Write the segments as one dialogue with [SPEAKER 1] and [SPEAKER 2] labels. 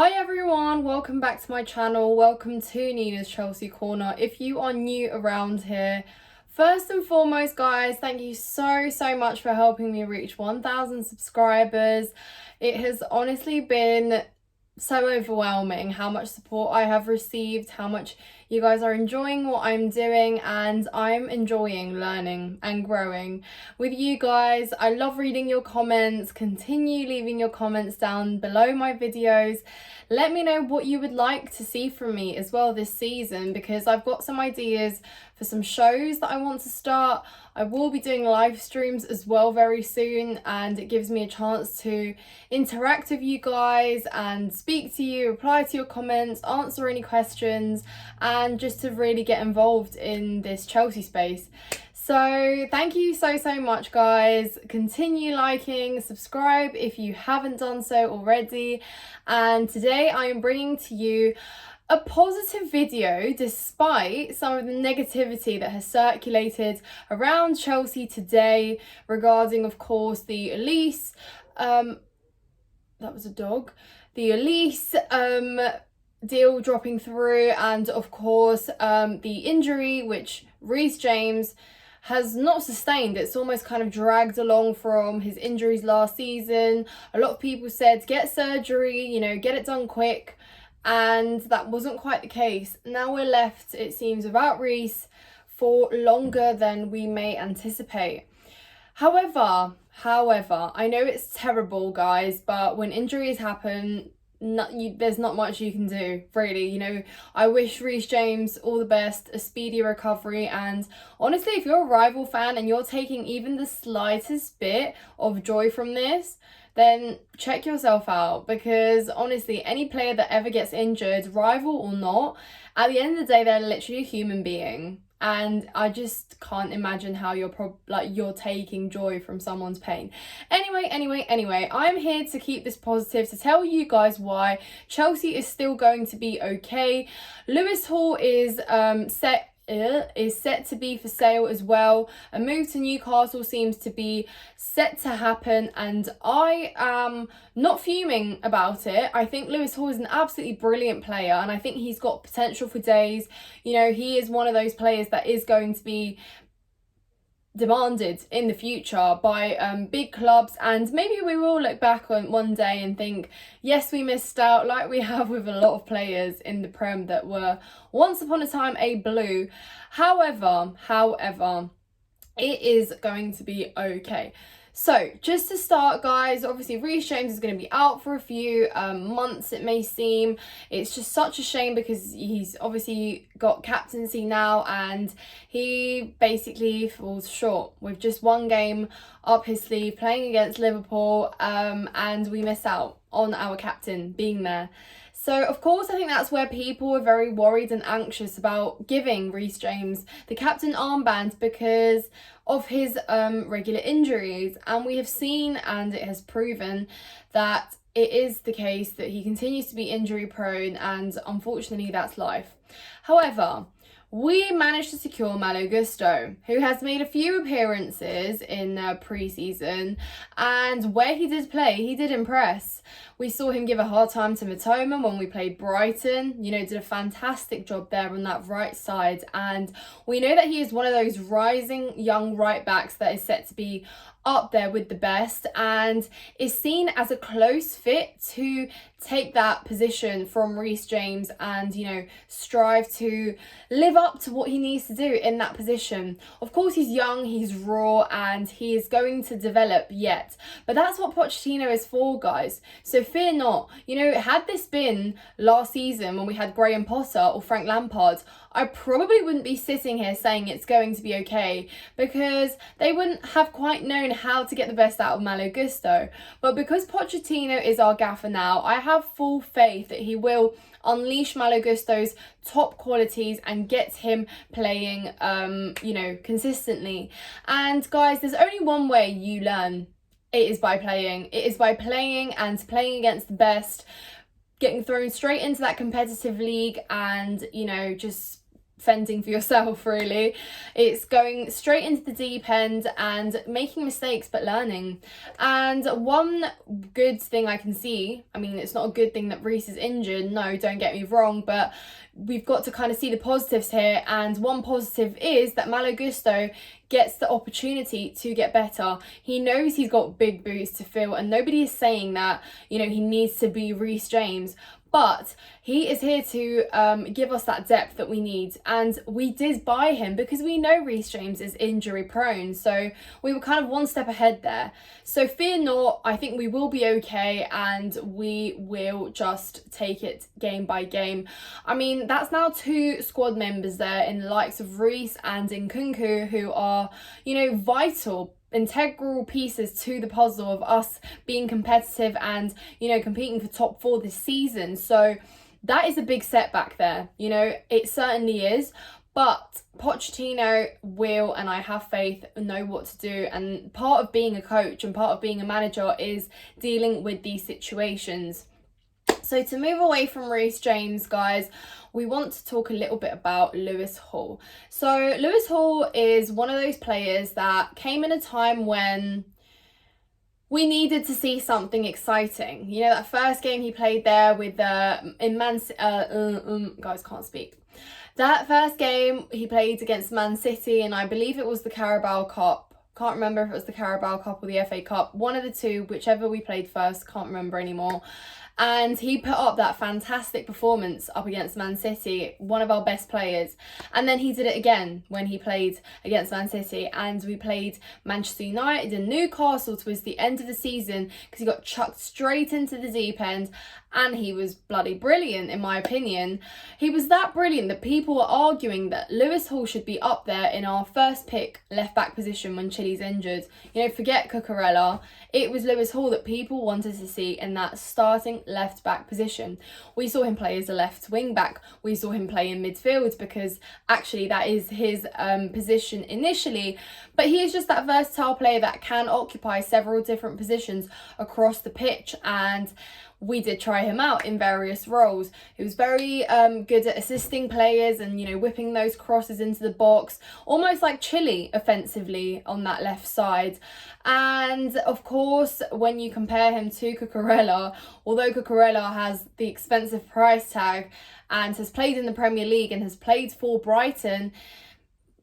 [SPEAKER 1] Hi everyone, welcome back to my channel. Welcome to Nina's Chelsea Corner. If you are new around here, first and foremost guys, thank you so much for helping me reach 1,000 subscribers. It has honestly been so overwhelming how much support I have received, how much you guys are enjoying what I'm doing, and I'm enjoying learning and growing with you guys. I love reading your comments. Continue leaving your comments down below my videos. Let me know what you would like to see from me as well this season, because I've got some ideas for some shows that I want to start. I will be doing live streams as well very soon, and it gives me a chance to interact with you guys and speak to you, reply to your comments, answer any questions, and just to really get involved in this Chelsea space. So thank you so much guys. Continue liking, subscribe if you haven't done so already. And today I am bringing to you a positive video despite some of the negativity that has circulated around Chelsea today regarding, of course, the Elise, that was a dog, the Elise deal dropping through, and of course the injury which Reece James has not sustained. It's almost kind of dragged along from his injuries last season. A lot of people said get surgery, you know, get it done quick, and that wasn't quite the case. Now we're left, it seems, without Reece for longer than we may anticipate. However, I know it's terrible guys, but when injuries happen, there's not much you can do, really. You know, I wish Reece James all the best, a speedy recovery, and honestly, if you're a rival fan and you're taking even the slightest bit of joy from this, then check yourself out, because honestly, any player that ever gets injured, rival or not, at the end of the day, they're literally a human being. And I just can't imagine how you're taking joy from someone's pain. Anyway, I'm here to keep this positive, to tell you guys why Chelsea is still going to be okay. Lewis Hall is set to be for sale as well. A move to Newcastle seems to be set to happen, and I am not fuming about it. I think Lewis Hall is an absolutely brilliant player, and I think he's got potential for days. You know, he is one of those players that is going to be demanded in the future by big clubs, and maybe we will look back on one day and think, yes, we missed out, like we have with a lot of players in the Prem that were once upon a time a blue. However, it is going to be okay. So just to start guys, obviously Reece James is going to be out for a few months, it may seem. It's just such a shame because he's obviously got captaincy now, and he basically falls short with just one game up his sleeve playing against Liverpool, and we miss out on our captain being there. So, of course, I think that's where people are very worried and anxious about giving Reece James the captain armband because of his regular injuries. And we have seen, and it has proven, that it is the case that he continues to be injury prone, and unfortunately that's life. However, we managed to secure Malo Gusto, who has made a few appearances in pre-season, and where he did play, he did impress. We saw him give a hard time to Matoma when we played Brighton. You know, did a fantastic job there on that right side, and we know that he is one of those rising young right backs that is set to be up there with the best, and is seen as a close fit to take that position from Reece James and, you know, strive to live up to what he needs to do in that position. Of course, he's young, he's raw, and he is going to develop yet, but that's what Pochettino is for, guys. So fear not. You know, had this been last season when we had Graham Potter or Frank Lampard, I probably wouldn't be sitting here saying it's going to be okay, because they wouldn't have quite known how to get the best out of Malo Gusto. But because Pochettino is our gaffer now, I have full faith that he will unleash Malo Gusto's top qualities and get him playing, you know, consistently. And guys, there's only one way you learn. It is by playing. It is by playing and playing against the best, getting thrown straight into that competitive league, and, you know, just fending for yourself, really. It's going straight into the deep end and making mistakes but learning. And one good thing I can see, I mean, it's not a good thing that Reece is injured, no, don't get me wrong, but we've got to kind of see the positives here. And one positive is that Malo Gusto gets the opportunity to get better. He knows he's got big boots to fill, and nobody is saying that, you know, he needs to be Reece James. But he is here to give us that depth that we need. And we did buy him because we know Reece James is injury prone. So we were kind of one step ahead there. So fear not, I think we will be okay, and we will just take it game by game. I mean, that's now 2 squad members there in the likes of Reece and Nkunku, who are, you know, vital, integral pieces to the puzzle of us being competitive and, you know, competing for top 4 this season. So that is a big setback there, you know, it certainly is. But Pochettino will, and I have faith, know what to do. And part of being a coach and part of being a manager is dealing with these situations. So to move away from Reece James, guys, we want to talk a little bit about Lewis Hall. So Lewis Hall is one of those players that came in a time when we needed to see something exciting. You know, that first game he played there with guys, can't speak. That first game he played against Man City, and I believe it was the Carabao Cup. Can't remember if it was the Carabao Cup or the FA Cup. One of the two, whichever we played first, can't remember anymore. And he put up that fantastic performance up against Man City, one of our best players. And then he did it again when he played against Man City. And we played Manchester United and Newcastle towards the end of the season because he got chucked straight into the deep end. And he was bloody brilliant, in my opinion. He was that brilliant that people were arguing that Lewis Hall should be up there in our first pick left-back position when Chile's injured. You know, forget Cucurella. It was Lewis Hall that people wanted to see in that starting left-back position. We saw him play as a left wing-back. We saw him play in midfield because actually that is his position initially. But he is just that versatile player that can occupy several different positions across the pitch. And we did try him out in various roles. He was very good at assisting players and, you know, whipping those crosses into the box, almost like Chile offensively on that left side. And of course, when you compare him to Cucurella, although Cucurella has the expensive price tag and has played in the Premier League and has played for Brighton,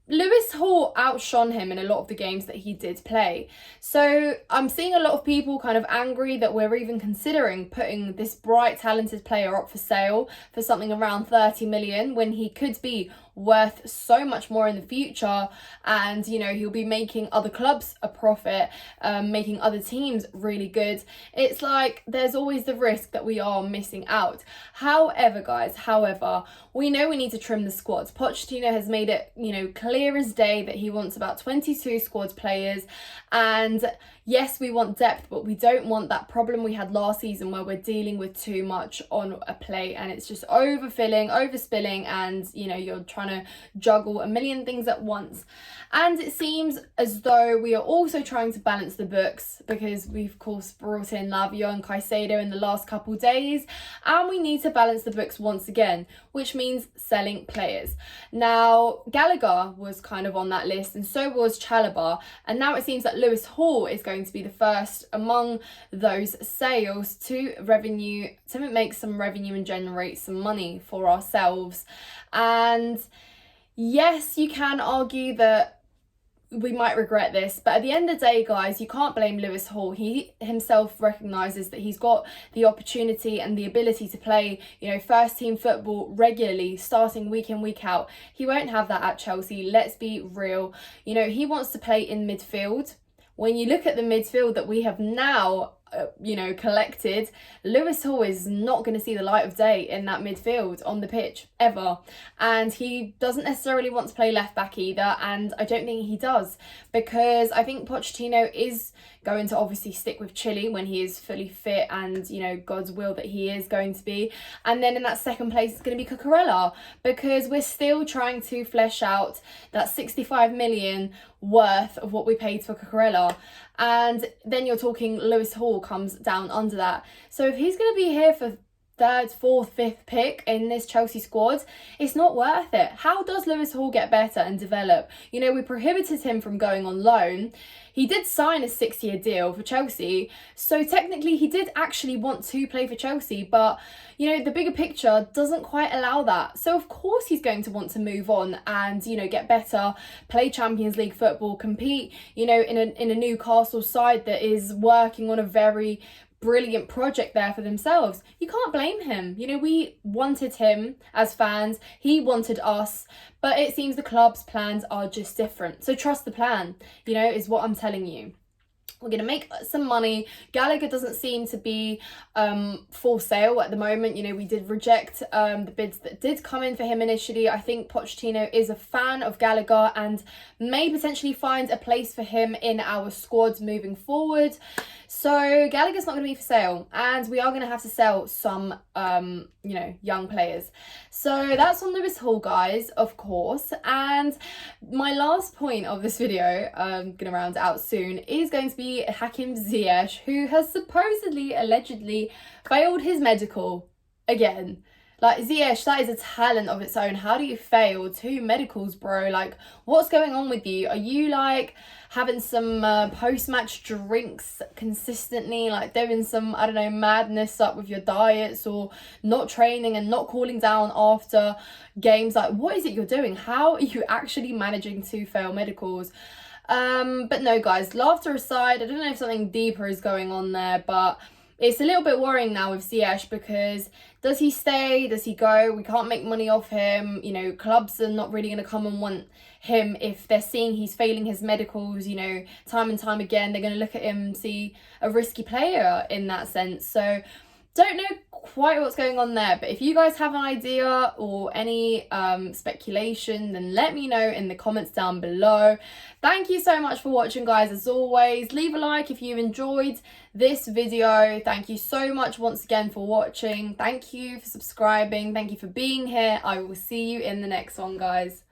[SPEAKER 1] Lewis Hall outshone him in a lot of the games that he did play. So I'm seeing a lot of people kind of angry that we're even considering putting this bright, talented player up for sale for something around 30 million when he could be worth so much more in the future. And, you know, he'll be making other clubs a profit, making other teams really good. It's like there's always the risk that we are missing out. However, guys, we know we need to trim the squads. Pochettino has made it, you know, clear as day that he wants about 22 squad players. And yes, we want depth, but we don't want that problem we had last season where we're dealing with too much on a plate and it's just overfilling, overspilling, and, you know, you're trying to juggle a million things at once. And it seems as though we are also trying to balance the books because we've, of course, brought in Lavio and Caicedo in the last couple days, and we need to balance the books once again, which means selling players. Now, Gallagher was kind of on that list, and so was Chalobah, and now it seems that Lewis Hall is going to be the first among those sales to make some revenue and generate some money for ourselves. And yes, you can argue that we might regret this, but at the end of the day, guys, you can't blame Lewis Hall. He himself recognises that he's got the opportunity and the ability to play, you know, first team football regularly, starting week in, week out. He won't have that at Chelsea, let's be real. You know, he wants to play in midfield. When you look at the midfield that we have now, collected, Lewis Hall is not going to see the light of day in that midfield on the pitch ever. And he doesn't necessarily want to play left back either, and I don't think he does, because I think Pochettino is going to obviously stick with Chile when he is fully fit, and, you know, God's will that he is going to be. And then in that second place, it's going to be Cucurella, because we're still trying to flesh out that 65 million worth of what we paid for Cucurella. And then you're talking Lewis Hall comes down under that. So if he's going to be here for third, fourth, fifth pick in this Chelsea squad, it's not worth it. How does Lewis Hall get better and develop? You know, we prohibited him from going on loan. He did sign a 6-year deal for Chelsea, so technically he did actually want to play for Chelsea, but you know, the bigger picture doesn't quite allow that. So of course he's going to want to move on and, you know, get better, play Champions League football, compete, you know, in a Newcastle side that is working on a very brilliant project there for themselves. You can't blame him. You know, we wanted him as fans, he wanted us, but it seems the club's plans are just different. So trust the plan, you know, is what I'm telling you. We're going to make some money. Gallagher doesn't seem to be for sale at the moment. You know, we did reject the bids that did come in for him initially. I think Pochettino is a fan of Gallagher and may potentially find a place for him in our squads moving forward. So Gallagher's not going to be for sale, and we are going to have to sell some, you know, young players. So that's on Lewis Hall, guys, of course. And my last point of this video, I'm going to round it out soon, is going to be Hakim Ziyech, who has supposedly, allegedly failed his medical again. Like, Ziyech, that is a talent of its own. How do you fail 2 medicals, bro? Like, what's going on with you? Are you, like, having some post-match drinks consistently? Like, doing some, I don't know, madness up with your diets, or not training and not cooling down after games? Like, what is it you're doing? How are you actually managing to fail medicals? But no, guys, laughter aside, I don't know if something deeper is going on there, but it's a little bit worrying now with Ziyech, because does he stay? Does he go? We can't make money off him. You know, clubs are not really going to come and want him if they're seeing he's failing his medicals, you know, time and time again. They're going to look at him and see a risky player in that sense. So don't know quite what's going on there, but if you guys have an idea or any speculation, then let me know in the comments down below. Thank you so much for watching, guys. As always, leave a like if you enjoyed this video. Thank you so much once again for watching. Thank you for subscribing. Thank you for being here. I will see you in the next one, guys.